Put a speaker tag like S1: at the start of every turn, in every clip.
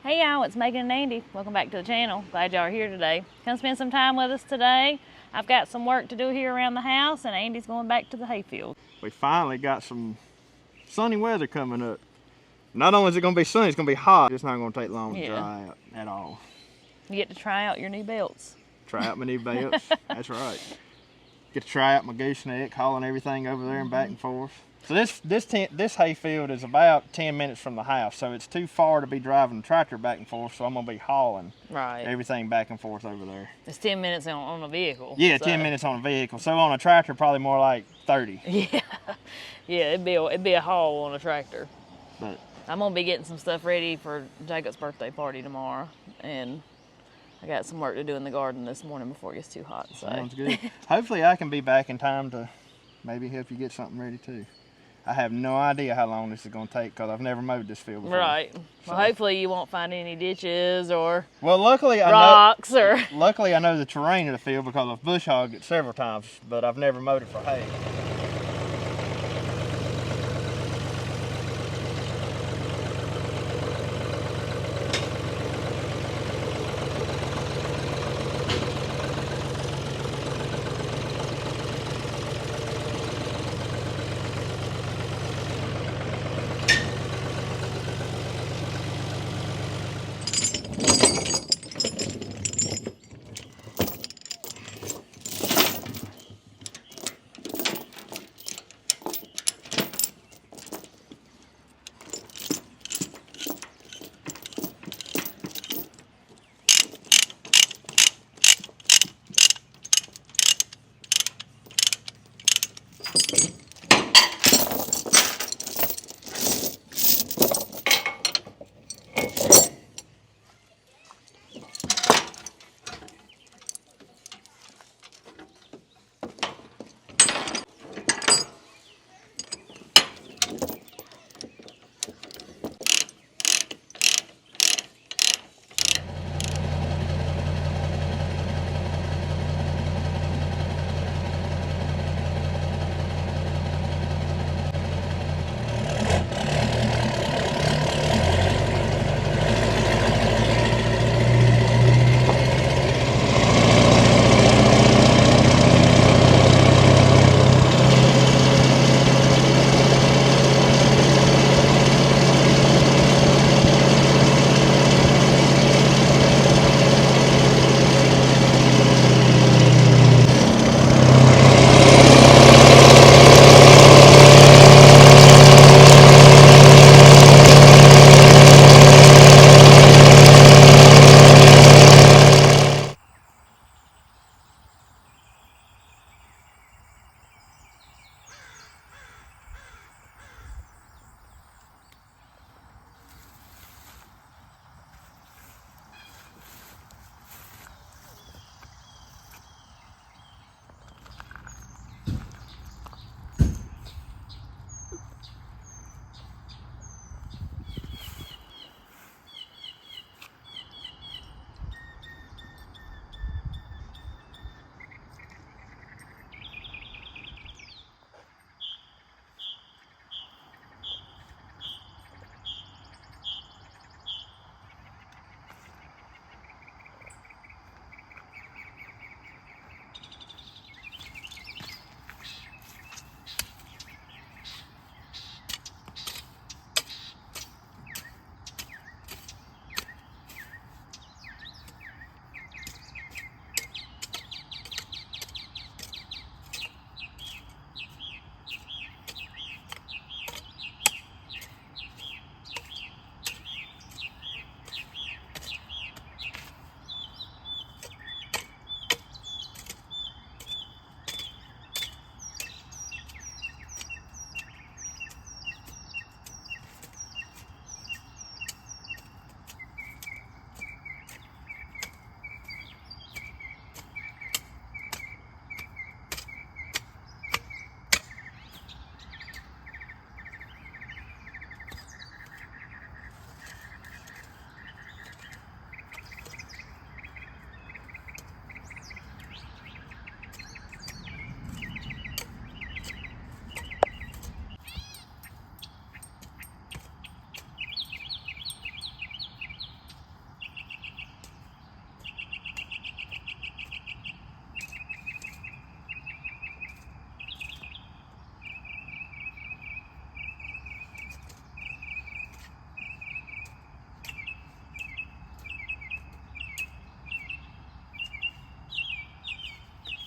S1: Hey y'all, it's Megan and Andy. Welcome back to the channel. Glad y'all are here today. Come spend some time with us today. I've got some work to do here around the house and Andy's going back to the hayfield.
S2: We finally got some sunny weather coming up. Not only is it going to be sunny, it's going to be hot. It's not going to take long to dry out at all.
S1: You get to try out your new belts.
S2: Try out my new belts. That's right. Get to try out my gooseneck, hauling everything over there and back and forth. So this hayfield is about 10 minutes from the house, so it's too far to be driving the tractor back and forth, so I'm going to be hauling everything back and forth over there.
S1: It's 10 minutes on a vehicle.
S2: Yeah, so 10 minutes on a vehicle. So on a tractor, probably more like 30.
S1: Yeah, it'd be a haul on a tractor.
S2: But
S1: I'm going to be getting some stuff ready for Jacob's birthday party tomorrow, and I got some work to do in the garden this morning before it gets too hot. So.
S2: Sounds good. Hopefully I can be back in time to maybe help you get something ready too. I have no idea how long this is going to take because I've never mowed this field before.
S1: Right. Well, hopefully you won't find any ditches or
S2: luckily
S1: rocks
S2: Luckily I know the terrain of the field because I've bush hogged it several times, but I've never mowed it for hay.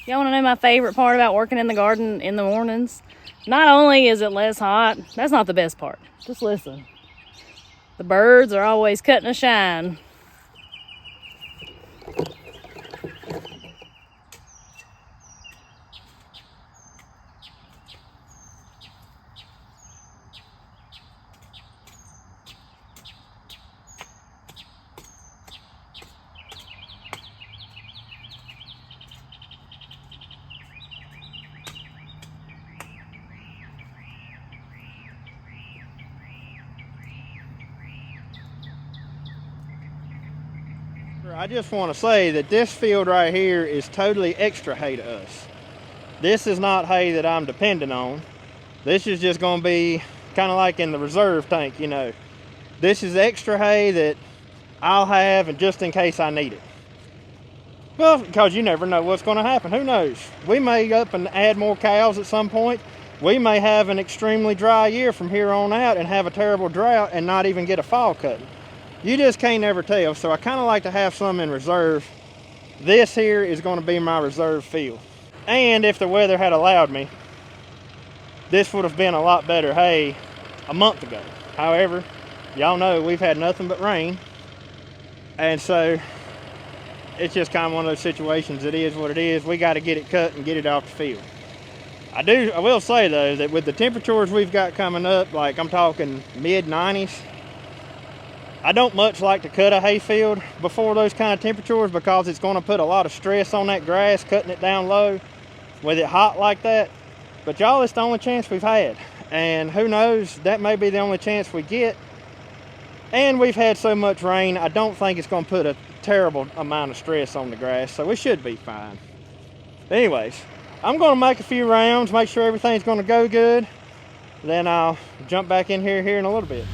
S1: Y'all wanna know my favorite part about working in the garden in the mornings? Not only is it less hot, that's not the best part. Just listen. The birds are always cutting a shine.
S2: I just want to say that this field right here is totally extra hay to us. This is not hay that I'm depending on. This is just going to be kind of like in the reserve tank, you know. This is extra hay that I'll have and just in case I need it. Well, because you never know what's going to happen. Who knows? We may up and add more cows at some point. We may have an extremely dry year from here on out and have a terrible drought and not even get a fall cutting. You just can't never tell, so I kind of like to have some in reserve. This here is going to be my reserve field. And if the weather had allowed me, this would have been a lot better hay a month ago. However, y'all know we've had nothing but rain. And so it's just kind of one of those situations. It is what it is. We got to get it cut and get it off the field. I will say though, that with the temperatures we've got coming up, like I'm talking mid-90s, I don't much like to cut a hay field before those kind of temperatures because it's going to put a lot of stress on that grass, cutting it down low with it hot like that. But y'all, it's the only chance we've had. And who knows, that may be the only chance we get. And we've had so much rain, I don't think it's going to put a terrible amount of stress on the grass, so we should be fine. Anyways, I'm going to make a few rounds, make sure everything's going to go good. Then I'll jump back in here in a little bit.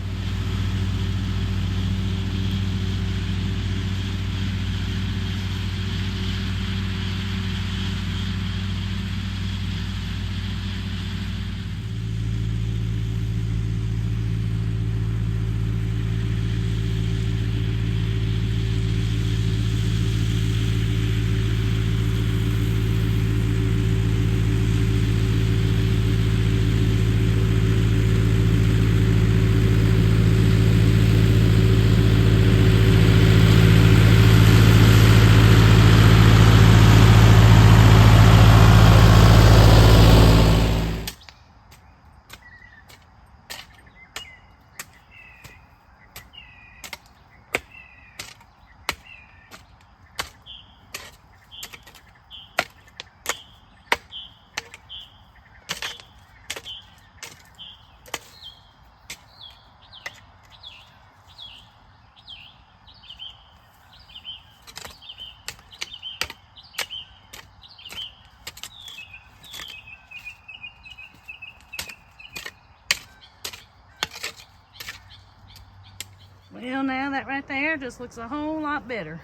S1: Well, now that right there just looks a whole lot better.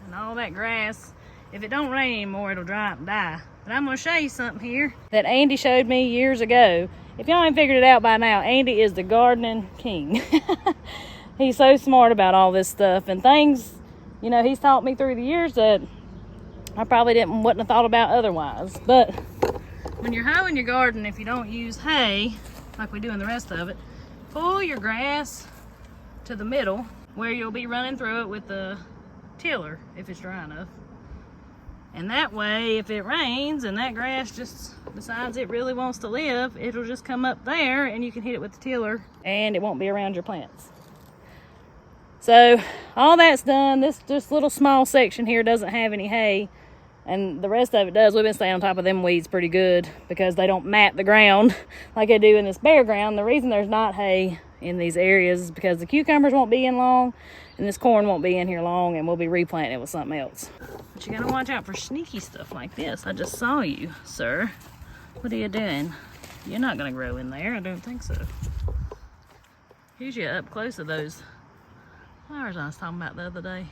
S1: And all that grass, if it don't rain anymore, it'll dry up and die. But I'm gonna show you something here that Andy showed me years ago. If y'all ain't figured it out by now, Andy is the gardening king. He's so smart about all this stuff and things, you know, he's taught me through the years that I probably wouldn't have thought about otherwise. But when you're hoeing your garden, if you don't use hay, like we do in the rest of it, pull your grass to the middle where you'll be running through it with the tiller if it's dry enough. And that way, if it rains and that grass just decides it really wants to live, it'll just come up there and you can hit it with the tiller and it won't be around your plants. So all that's done. This little small section here doesn't have any hay, and the rest of it does. We've been staying on top of them weeds pretty good because they don't mat the ground like they do in this bare ground. The reason there's not hay in these areas is because the cucumbers won't be in long and this corn won't be in here long, and we'll be replanting it with something else. But you gotta watch out for sneaky stuff like this. I just saw you, sir. What are you doing? You're not gonna grow in there. I don't think so. Here's you up close to those flowers I was talking about the other day.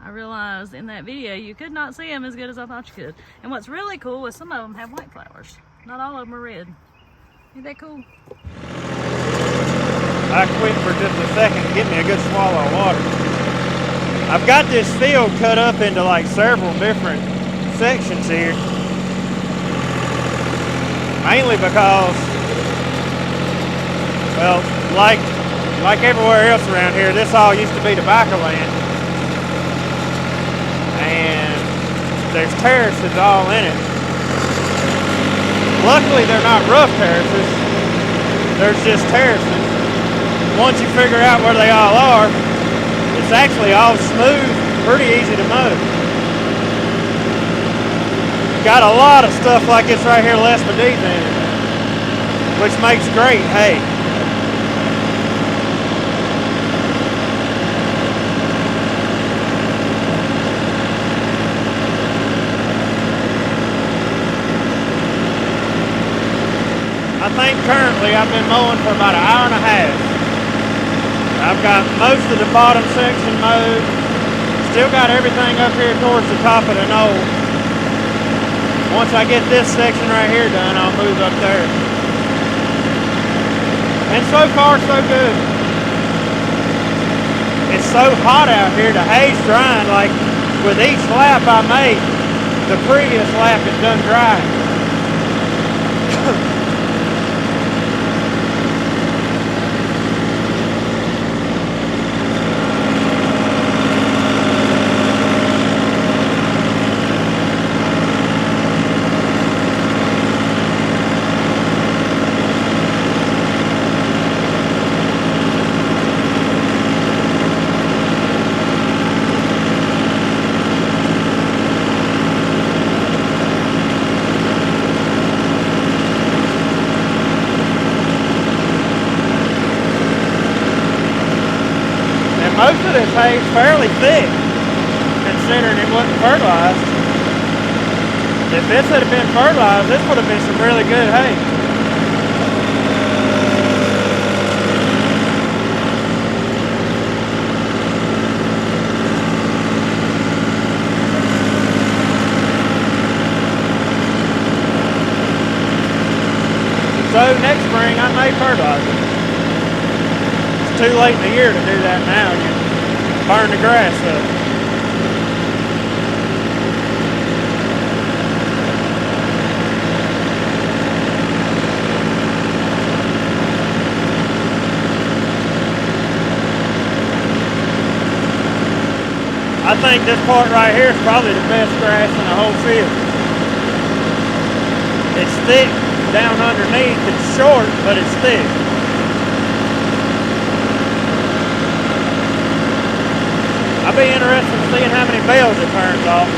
S1: I realized in that video you could not see them as good as I thought you could. And what's really cool is some of them have white flowers. Not all of them are red. Isn't that cool?
S2: I quit for just a second to get me a good swallow of water. I've got this field cut up into like several different sections here. Mainly because, well, like everywhere else around here, this all used to be tobacco land. And there's terraces all in it. Luckily, they're not rough terraces. There's just terraces. Once you figure out where they all are, it's actually all smooth, pretty easy to mow. Got a lot of stuff like this right here, lespedeza in it, which makes great hay. I think currently I've been mowing for about an hour and a half. I've got most of the bottom section mowed. Still got everything up here towards the top of the knoll. Once I get this section right here done, I'll move up there. And so far, so good. It's so hot out here, the hay's drying. Like with each lap I make, the previous lap is done drying. Most of this hay is fairly thick, considering it wasn't fertilized. If this had been fertilized, this would have been some really good hay. So next spring I may fertilize it. Too late in the year to do that now. You burn the grass up. I think this part right here is probably the best grass in the whole field. It's thick down underneath. It's short, but it's thick. I'll be interested in seeing how many bales it turns off.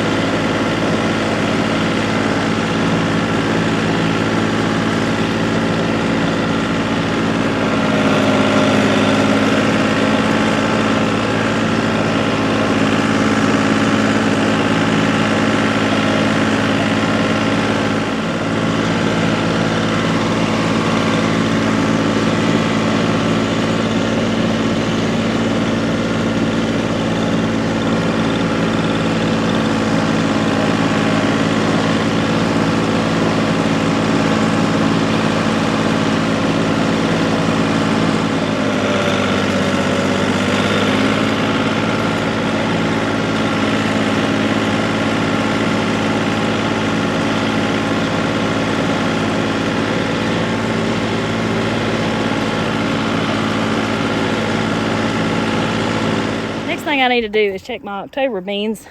S1: I need to do is check my October beans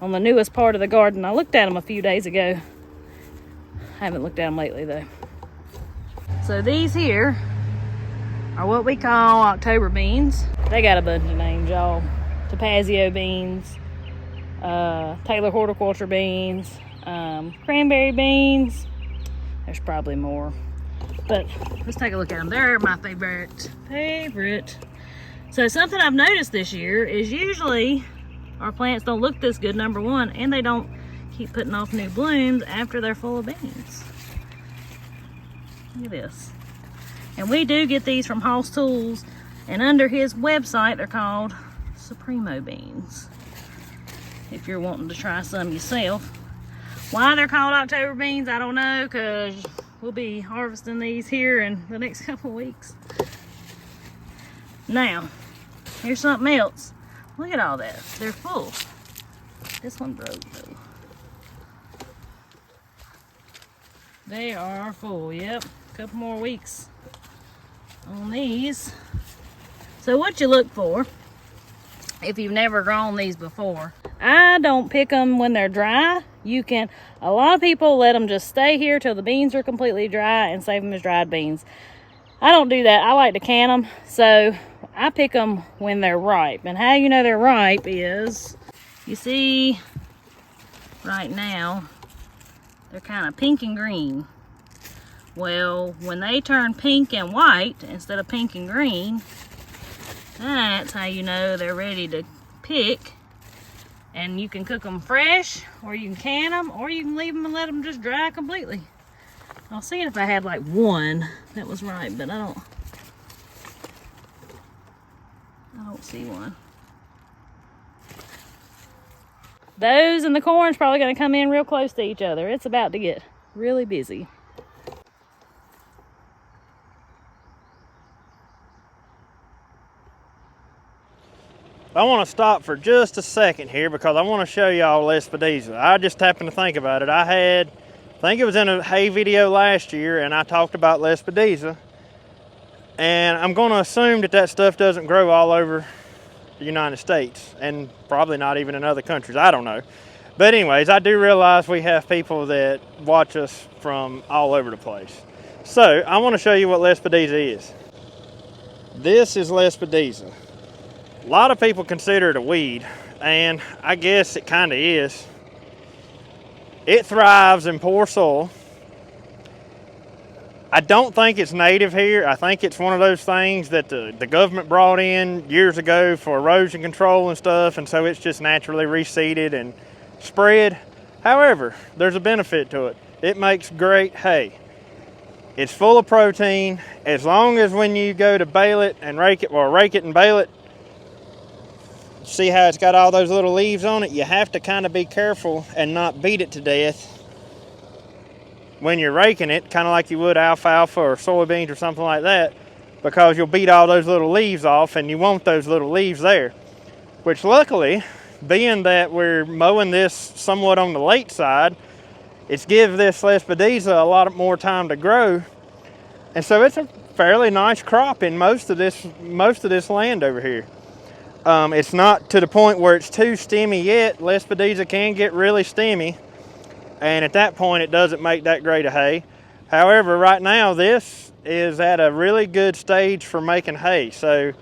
S1: on the newest part of the garden. I looked at them a few days ago. I haven't looked at them lately though. So these here are what we call October beans. They got a bunch of names, y'all. Topazio beans, Taylor horticulture beans, cranberry beans. There's probably more, but let's take a look at them. They're my favorite. So something I've noticed this year is usually our plants don't look this good, number one, and they don't keep putting off new blooms after they're full of beans. Look at this. And we do get these from Hoss Tools, and under his website they're called Supremo beans, if you're wanting to try some yourself. Why they're called October beans, I don't know, because we'll be harvesting these here in the next couple weeks. Now, here's something else. Look at all that. They're full. This one broke though. They are full, yep. A couple more weeks on these. So what you look for, if you've never grown these before, I don't pick them when they're dry. A lot of people let them just stay here till the beans are completely dry and save them as dried beans. I don't do that. I like to can them, so I pick them when they're ripe. And how you know they're ripe is, you see right now, they're kind of pink and green. Well, when they turn pink and white instead of pink and green, that's how you know they're ready to pick. And you can cook them fresh, or you can can them, or you can leave them and let them just dry completely. I was seeing if I had like one that was ripe, but I don't see one. Those and the corn's probably going to come in real close to each other. It's about to get really busy.
S2: I want to stop for just a second here because I want to show y'all lespedeza. I just happened to think about it. I think it was in a hay video last year, and I talked about lespedeza. And I'm going to assume that stuff doesn't grow all over the United States, and probably not even in other countries. I don't know. But anyways, I do realize we have people that watch us from all over the place. So I want to show you what lespedeza is. This is lespedeza. A lot of people consider it a weed, and I guess it kind of is. It thrives in poor soil. I don't think it's native here. I think it's one of those things that the government brought in years ago for erosion control and stuff, and so it's just naturally reseeded and spread. However, there's a benefit to it. It makes great hay. It's full of protein. As long as when you go to bale it and rake it, or rake it and bale it, see how it's got all those little leaves on it? You have to kind of be careful and not beat it to death when you're raking it, kind of like you would alfalfa or soybeans or something like that, because you'll beat all those little leaves off, and you want those little leaves there. Which luckily, being that we're mowing this somewhat on the late side, it's give this lespedeza a lot more time to grow, and so it's a fairly nice crop in most of this land over here. It's not to the point where it's too stemmy yet. Lespedeza can get really stemmy, and at that point it doesn't make that great a hay. However, right now this is at a really good stage for making hay, so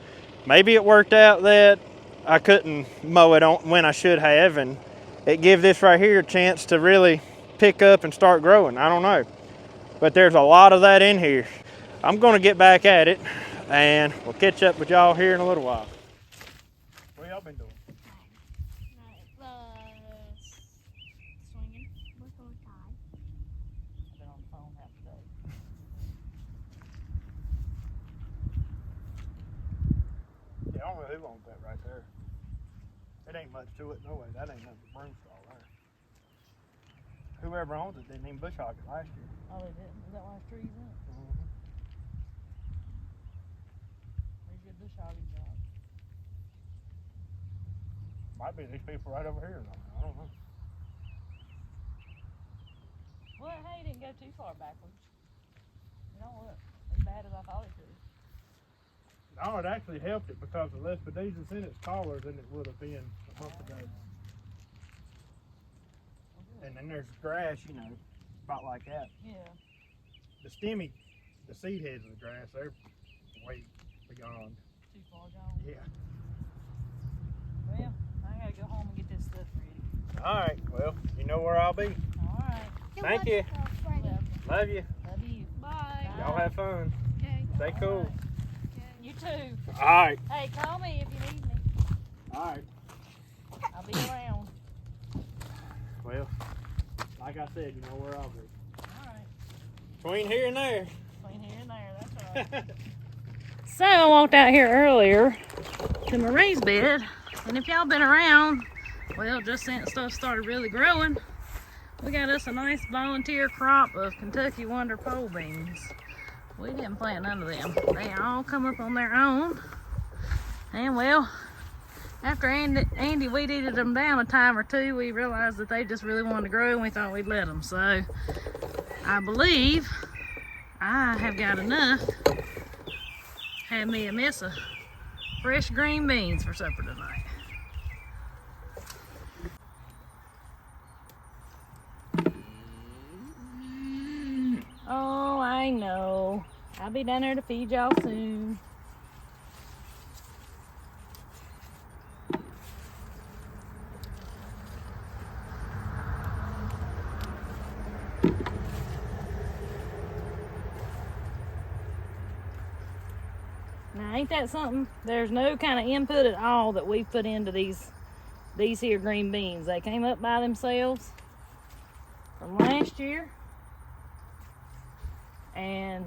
S2: maybe it worked out that I couldn't mow it on when I should have, and it give this right here a chance to really pick up and start growing. I don't know, but there's a lot of that in here. I'm going to get back at it, and we'll catch up with y'all here in a little while. What y'all been doing?
S1: Swinging. I've been on the phone half the day.
S2: Yeah, I don't know who owns that right there. It ain't much to it, no way. That ain't nothing but broomstall there. Whoever owns it didn't even bush hog it last year.
S1: Oh, they didn't? Is that why the trees in? Pretty good bush hogging job.
S2: Might be these people right over here. I don't know.
S1: Well, that hay didn't go too far backwards. It don't look as bad as I thought it could.
S2: No, it actually helped it because the lespedeza's in its taller than it would have been a month ago. And then there's grass, you know, about like that.
S1: Yeah.
S2: The seed heads of the grass, they're way beyond.
S1: Too far gone?
S2: Yeah.
S1: Well, I gotta go home and get this stuff ready.
S2: All right, well, you know where I'll be.
S1: All right.
S2: Thank you. Love you.
S1: Love you. Bye.
S2: Y'all have fun.
S3: Okay.
S2: Stay cool.
S1: Right. You too.
S2: All right.
S1: Hey, call me if you need me.
S2: All right.
S1: I'll be around.
S2: Well, like I said, you know where I'll be.
S1: All right.
S2: Between here and there.
S1: Between here and there, that's right. So I walked out here earlier to my raised bed, and if y'all been around, well, just since stuff started really growing, we got us a nice volunteer crop of Kentucky Wonder pole beans. We didn't plant none of them. They all come up on their own, and well, After Andy weed eated them down a time or two, we realized that they just really wanted to grow, and we thought we'd let them. So I believe I have got enough to have me a mess of fresh green beans for supper tonight. Oh, I know. I'll be down there to feed y'all soon. Now, ain't that something? There's no kind of input at all that we put into these here green beans. They came up by themselves from last year, and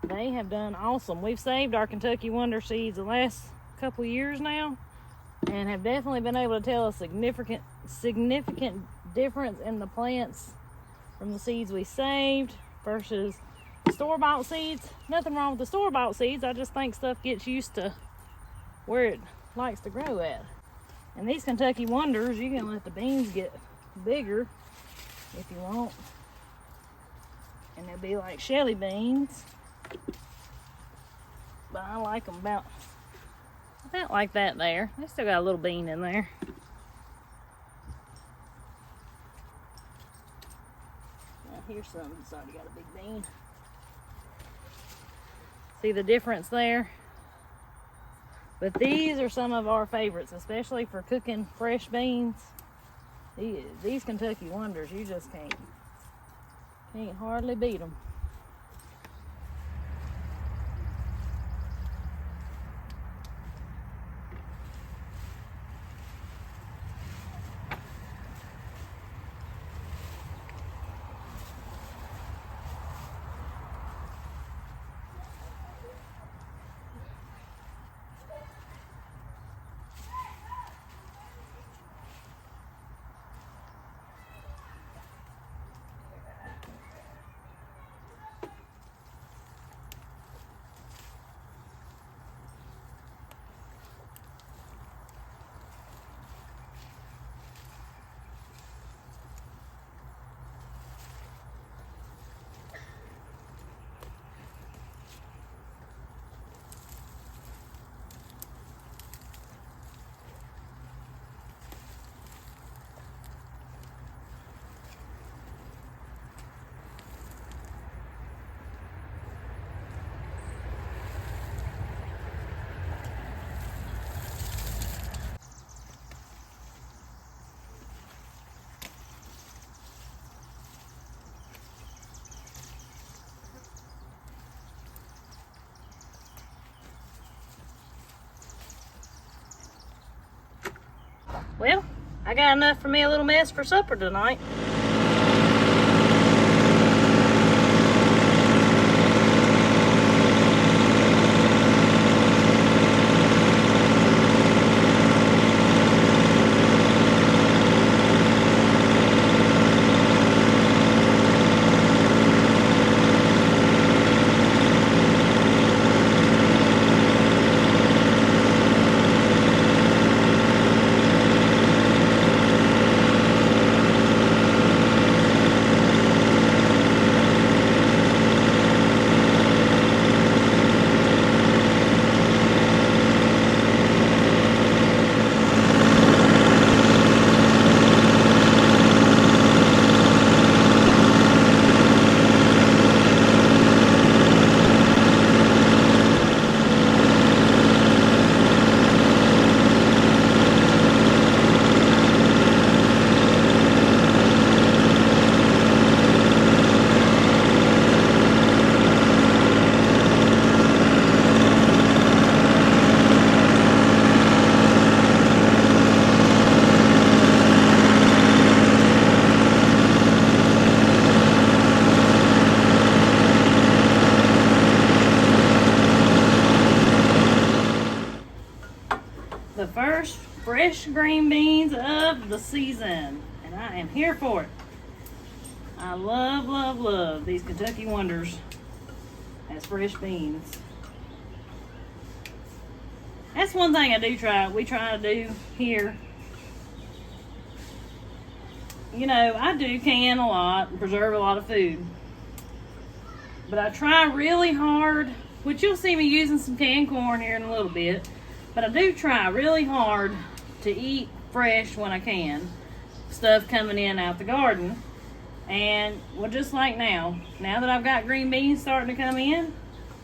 S1: they have done awesome. We've saved our Kentucky Wonder seeds the last couple years now, and have definitely been able to tell a significant difference in the plants from the seeds we saved versus store-bought seeds. Nothing wrong with the store-bought seeds. I just think stuff gets used to where it likes to grow at. And these Kentucky Wonders, you can let the beans get bigger if you want, and they'll be like Shelly beans. But I like them about like that there. They still got a little bean in there. Now here's some that's already got a big bean. See the difference there? But these are some of our favorites, especially for cooking fresh beans. These Kentucky Wonders, you just can't hardly beat them. Well, I got enough for me a little mess for supper tonight. The first fresh green beans of the season, and I am here for it. I love, love, love these Kentucky Wonders as fresh beans. That's one thing I do try. We try to do here. You know, I do can a lot and preserve a lot of food. But I try really hard, which you'll see me using some canned corn here in a little bit. But I do try really hard to eat fresh when I can. Stuff coming in out the garden. And, well, just like now that I've got green beans starting to come in,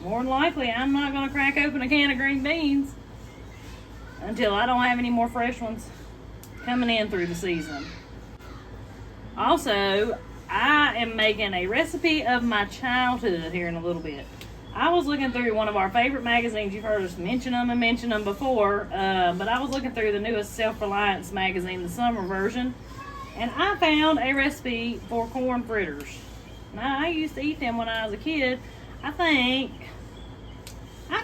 S1: more than likely I'm not going to crack open a can of green beans until I don't have any more fresh ones coming in through the season. Also, I am making a recipe of my childhood here in a little bit. I was looking through one of our favorite magazines. You've heard us mention them before, but I was looking through the newest Self-Reliance magazine, the summer version, and I found a recipe for corn fritters. Now, I used to eat them when I was a kid. I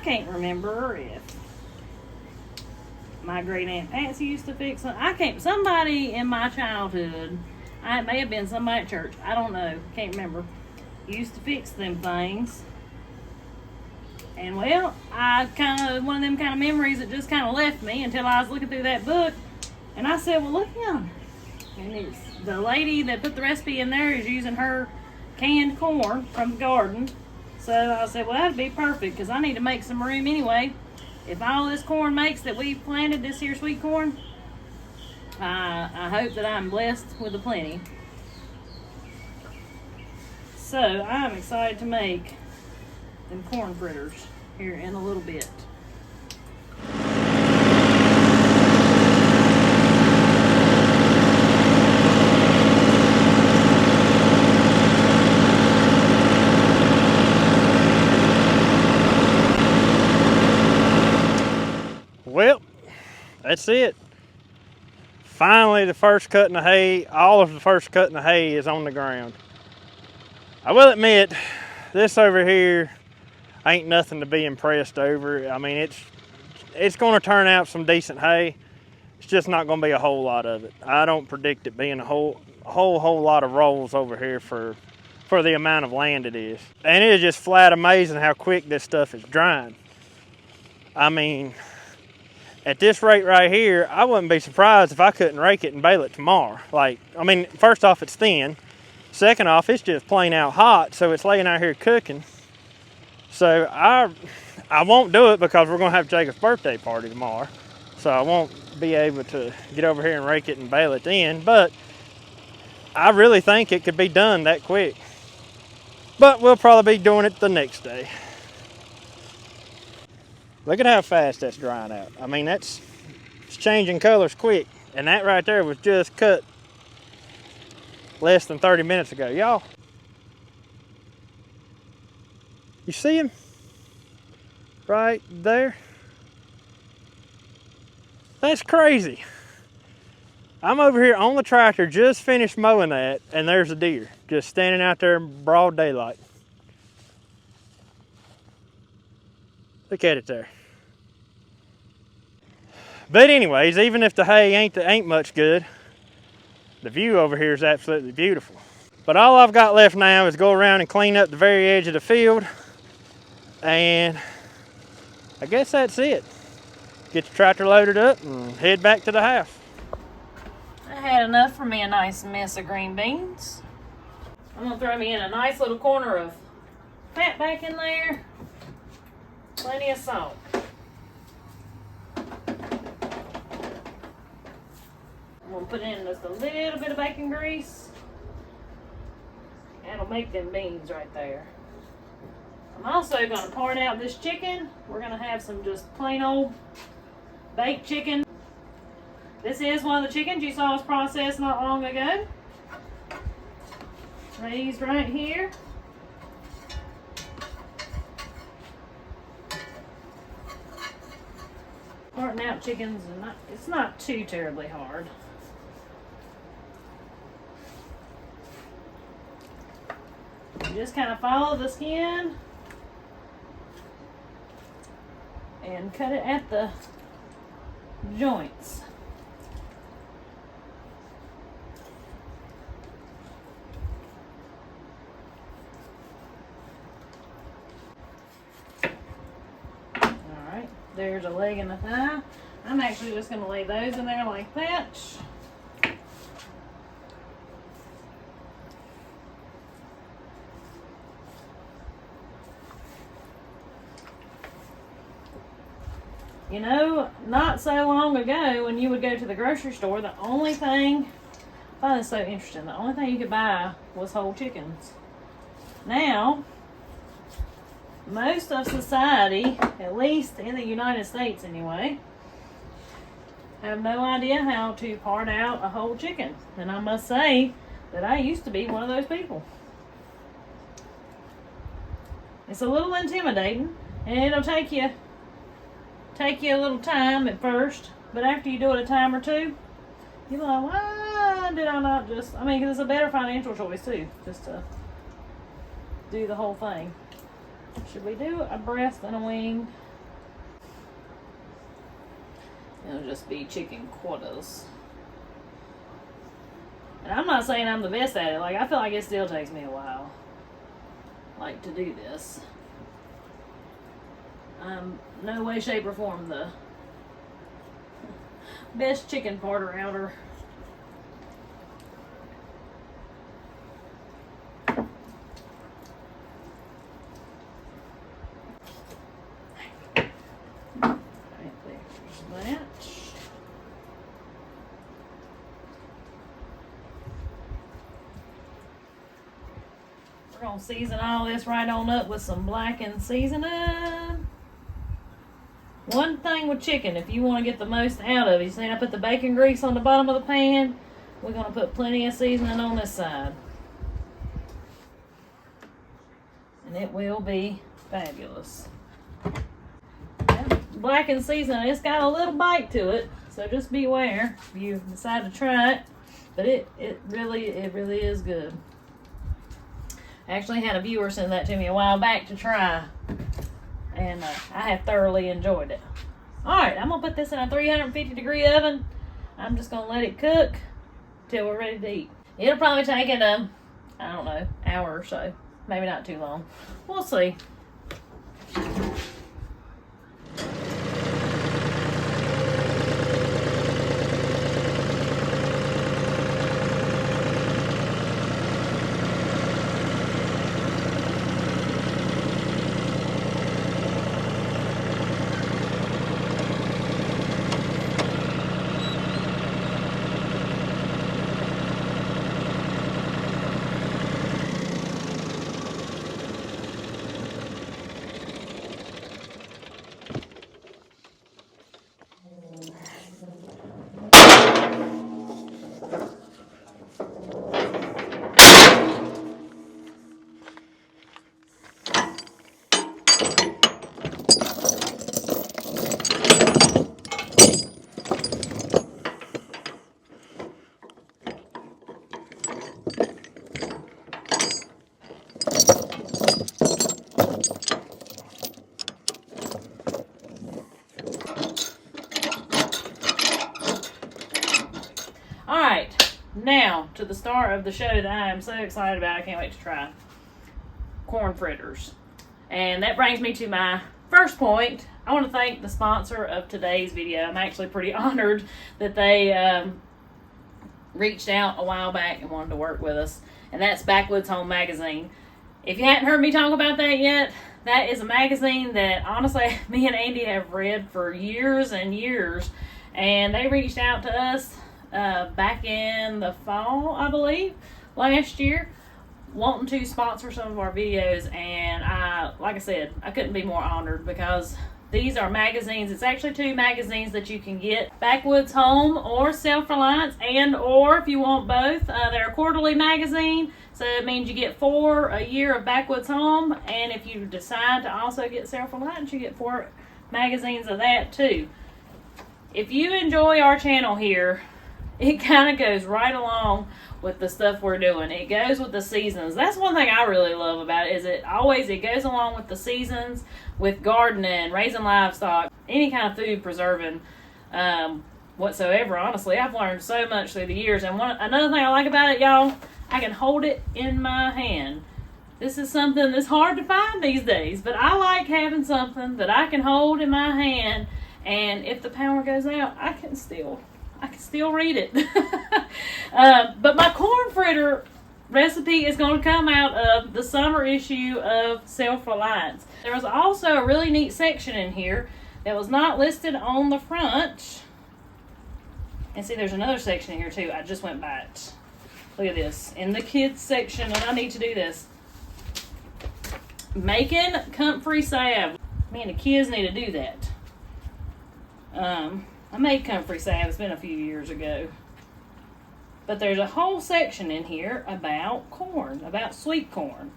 S1: can't remember if my great aunt Patsy used to fix them. Somebody in my childhood, it may have been somebody at church, I don't know, can't remember, used to fix them things. And well, one of them kind of memories that just kind of left me until I was looking through that book, and I said, well, look him. And it's the lady that put the recipe in there is using her canned corn from the garden. So I said, well, that'd be perfect, because I need to make some room anyway. If all this corn makes that we've planted, this here sweet corn, I hope that I'm blessed with a plenty. So I'm excited to make them corn fritters here in a little bit.
S2: Well, that's it. Finally, the first cutting of hay, all of the first cutting of hay is on the ground. I will admit, this over here ain't nothing to be impressed over. I mean, it's going to turn out some decent hay. It's just not going to be a whole lot of it. I don't predict it being a whole lot of rolls over here for the amount of land it is. And it is just flat amazing how quick this stuff is drying. I mean, at this rate right here, I wouldn't be surprised if I couldn't rake it and bale it tomorrow. First off, it's thin. Second off, it's just plain out hot, so it's laying out here cooking. So I won't do it because we're going to have Jacob's birthday party tomorrow. So I won't be able to get over here and rake it and bale it then. But I really think it could be done that quick. But we'll probably be doing it the next day. Look at how fast that's drying out. I mean, it's changing colors quick. And that right there was just cut less than 30 minutes ago. Y'all, you see him? Right there? That's crazy. I'm over here on the tractor, just finished mowing that, and there's a deer just standing out there in broad daylight. Look at it there. But anyways, even if the hay ain't much good, the view over here is absolutely beautiful. But all I've got left now is go around and clean up the very edge of the field, and I guess that's it. Get the tractor loaded up and head back to the house.
S1: I had enough for me a nice mess of green beans. I'm gonna throw me in a nice little corner of fat back in there. Plenty of salt. I'm gonna put in just a little bit of bacon grease. That'll make them beans right there. I'm also gonna part out this chicken. We're gonna have some just plain old baked chicken. This is one of the chickens you saw us process not long ago. Raised right here. Parting out chickens, it's not too terribly hard. You just kind of follow the skin and cut it at the joints. Alright, There's a leg and a thigh. I'm actually just going to lay those in there like that. You know, not so long ago when you would go to the grocery store, the only thing, I find this so interesting, the only thing you could buy was whole chickens. Now, most of society, at least in the United States anyway, have no idea how to part out a whole chicken. And I must say that I used to be one of those people. It's a little intimidating, and it'll take you a little time at first, but after you do it a time or two, you're like, why did I not just, I mean, because it's a better financial choice too, just to do the whole thing. Should we do a breast and a wing? It'll just be chicken quarters. And I'm not saying I'm the best at it. Like, I feel like it still takes me a while, like, to do this. I'm no way, shape, or form the best chicken parter outer. We're gonna season all this right on up with some blackened seasoning. One thing with chicken, if you want to get the most out of it, you see I put the bacon grease on the bottom of the pan. We're gonna put plenty of seasoning on this side, and it will be fabulous. Blackened seasoning, it's got a little bite to it, so just beware if you decide to try it. But it really is good. I actually had a viewer send that to me a while back to try, and I have thoroughly enjoyed it. Alright, I'm going to put this in a 350-degree oven. I'm just going to let it cook till we're ready to eat. It'll probably take it, I don't know, hour or so. Maybe not too long. We'll see. Now, to the star of the show that I am so excited about, I can't wait to try. Corn fritters. And that brings me to my first point. I want to thank the sponsor of today's video. I'm actually pretty honored that they reached out a while back and wanted to work with us. And that's Backwoods Home Magazine. If you hadn't heard me talk about that yet, that is a magazine that honestly me and Andy have read for years and years. And they reached out to us back in the fall, I believe, last year, wanting to sponsor some of our videos, and like I said, I couldn't be more honored because these are magazines. It's actually 2 magazines that you can get, Backwoods Home or Self-Reliant, and or if you want both, they're a quarterly magazine, so it means you get 4 a year of Backwoods Home, and if you decide to also get Self-Reliant, you get 4 magazines of that too. If you enjoy our channel here, it kind of goes right along with the stuff we're doing. It goes with the seasons. That's one thing I really love about it, is it goes along with the seasons, with gardening, raising livestock, any kind of food preserving whatsoever. Honestly, I've learned so much through the years. And another thing I like about it, y'all, I can hold it in my hand This is something that's hard to find these days, but I like having something that I can hold in my hand, and if the power goes out, I can still read it. But my corn fritter recipe is going to come out of the summer issue of Self-Reliance. There was also a really neat section in here that was not listed on the front. And see, there's another section in here too. I just went by it. Look at this. In the kids section, and I need to do this. Making comfrey salve. Man, the kids need to do that. I made comfrey salve. It's been a few years ago. But there's a whole section in here about corn, about sweet corn.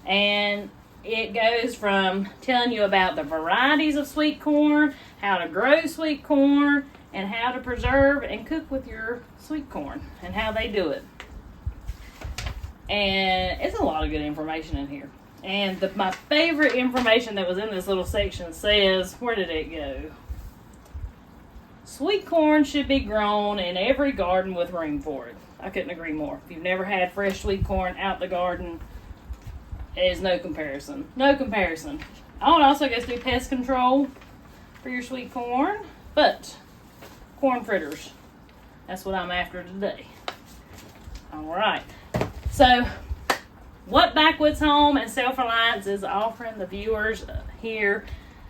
S1: And it goes from telling you about the varieties of sweet corn, how to grow sweet corn, and how to preserve and cook with your sweet corn, and how they do it. And it's a lot of good information in here. And my favorite information that was in this little section says, where did it go? Sweet corn should be grown in every garden with room for it. I couldn't agree more. If you've never had fresh sweet corn out the garden, it is no comparison. No comparison. I would also go do pest control for your sweet corn, but corn fritters, that's what I'm after today. All right. So, what Backwoods Home and Self-Reliance is offering the viewers here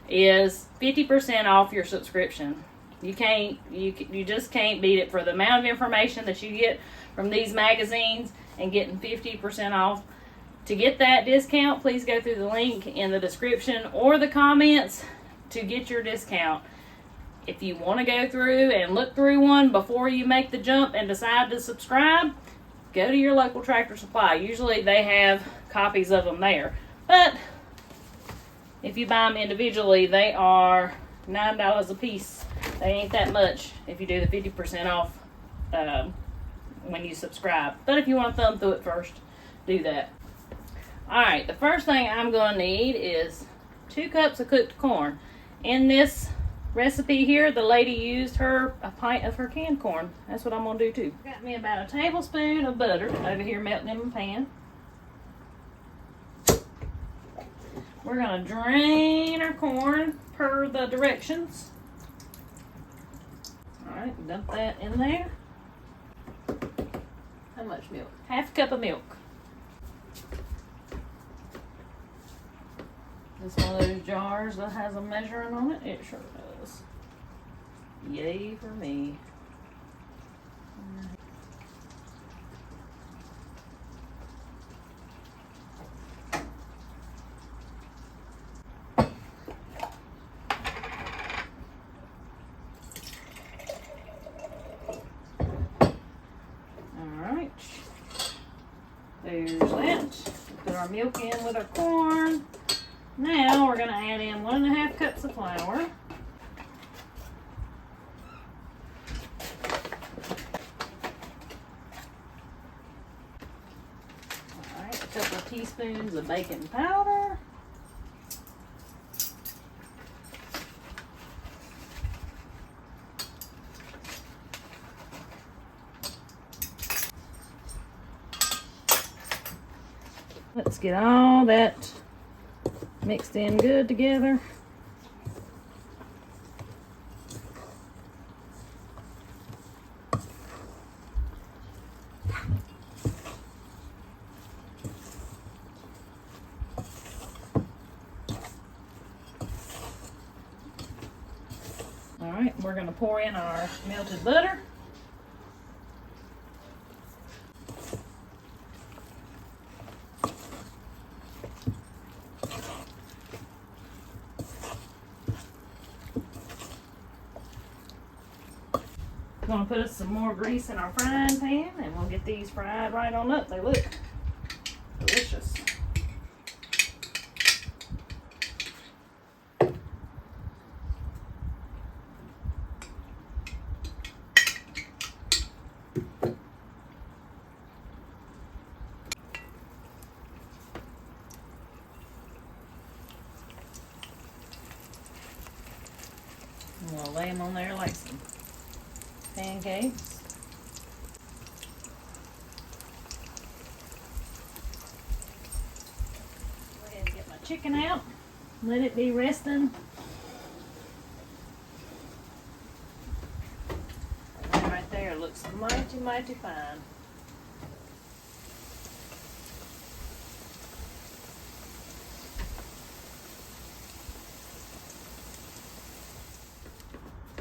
S1: is 50% off your subscription. You just can't beat it for the amount of information that you get from these magazines and getting 50% off. To get that discount, please go through the link in the description or the comments to get your discount. If you want to go through and look through one before you make the jump and decide to subscribe, go to your local Tractor Supply. Usually they have copies of them there. But if you buy them individually, they are $9 a piece. They ain't that much if you do the 50% off when you subscribe. But if you want to thumb through it first, do that. Alright, the first thing I'm going to need is 2 cups of cooked corn. In this recipe here, the lady used a pint of her canned corn. That's what I'm going to do too. Got me about a tablespoon of butter over here melting in my pan. We're going to drain our corn per the directions. Alright, dump that in there. How much milk? Half a cup of milk. This one of those jars that has a measuring on it? It sure does. Yay for me. Alright. There's that. Put our milk in with our corn. Now we're going to add in 1.5 cups of flour. Alright, a couple of teaspoons of baking powder. Let's get all that mixed in good together. All right, we're going to pour in our melted butter. We're going to put us some more grease in our frying pan, and we'll get these fried right on up. They look delicious. And we'll lay them on there like some pancakes. chicken out. Let it be resting. And right there looks mighty, mighty fine.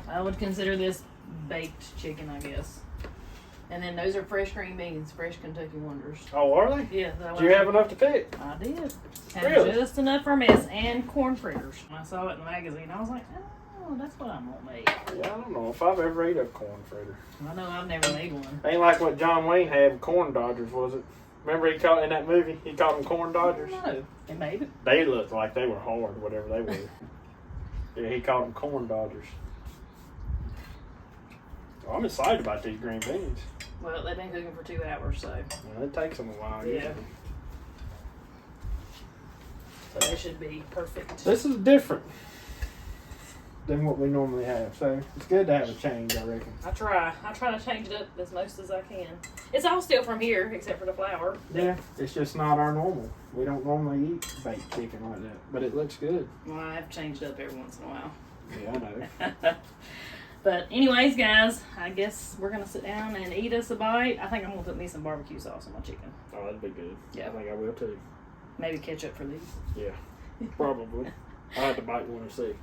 S1: I would consider this baked chicken, I guess. And then those are fresh green beans, fresh Kentucky Wonders.
S2: Oh, are they?
S1: Yeah.
S2: Do you have enough to pick?
S1: I did. Had
S2: Really?
S1: just enough for a mess, and corn fritters. When I saw it in the magazine, I was like, oh, that's what I'm gonna make.
S2: Yeah, I don't know if I've ever ate a corn fritter.
S1: I know I've never made one.
S2: Ain't like what John Wayne had with corn dodgers, was it? Remember he called in that movie? He called them corn dodgers.
S1: No, it made it.
S2: They looked like they were hard, whatever they were. Yeah, he called them corn dodgers. Well, I'm excited about these green beans.
S1: Well, they've been cooking for 2 hours, so
S2: Well, it takes them a while.
S1: yeah.
S2: Usually.
S1: So they should be perfect.
S2: This is different than what we normally have, so it's good to have a change, I reckon.
S1: I try to change it up as most as I can. It's all still from here, except for the flour.
S2: Yeah, it's just not our normal. We don't normally eat baked chicken like that, but it looks good.
S1: Well, I have changed it up every once in a while.
S2: Yeah, I know.
S1: But anyways, guys, I guess we're going to sit down and eat us a bite. I think I'm going to put me some barbecue sauce on my chicken.
S2: Oh, that'd be good.
S1: Yeah.
S2: I think I will too.
S1: Maybe ketchup for these.
S2: Yeah, probably. I'll have to bite one and see.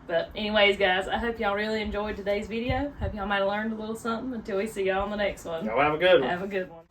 S1: But anyways, guys, I hope y'all really enjoyed today's video. Hope y'all might have learned a little something until we see y'all on the next one.
S2: Y'all have a good one.
S1: Have a good one.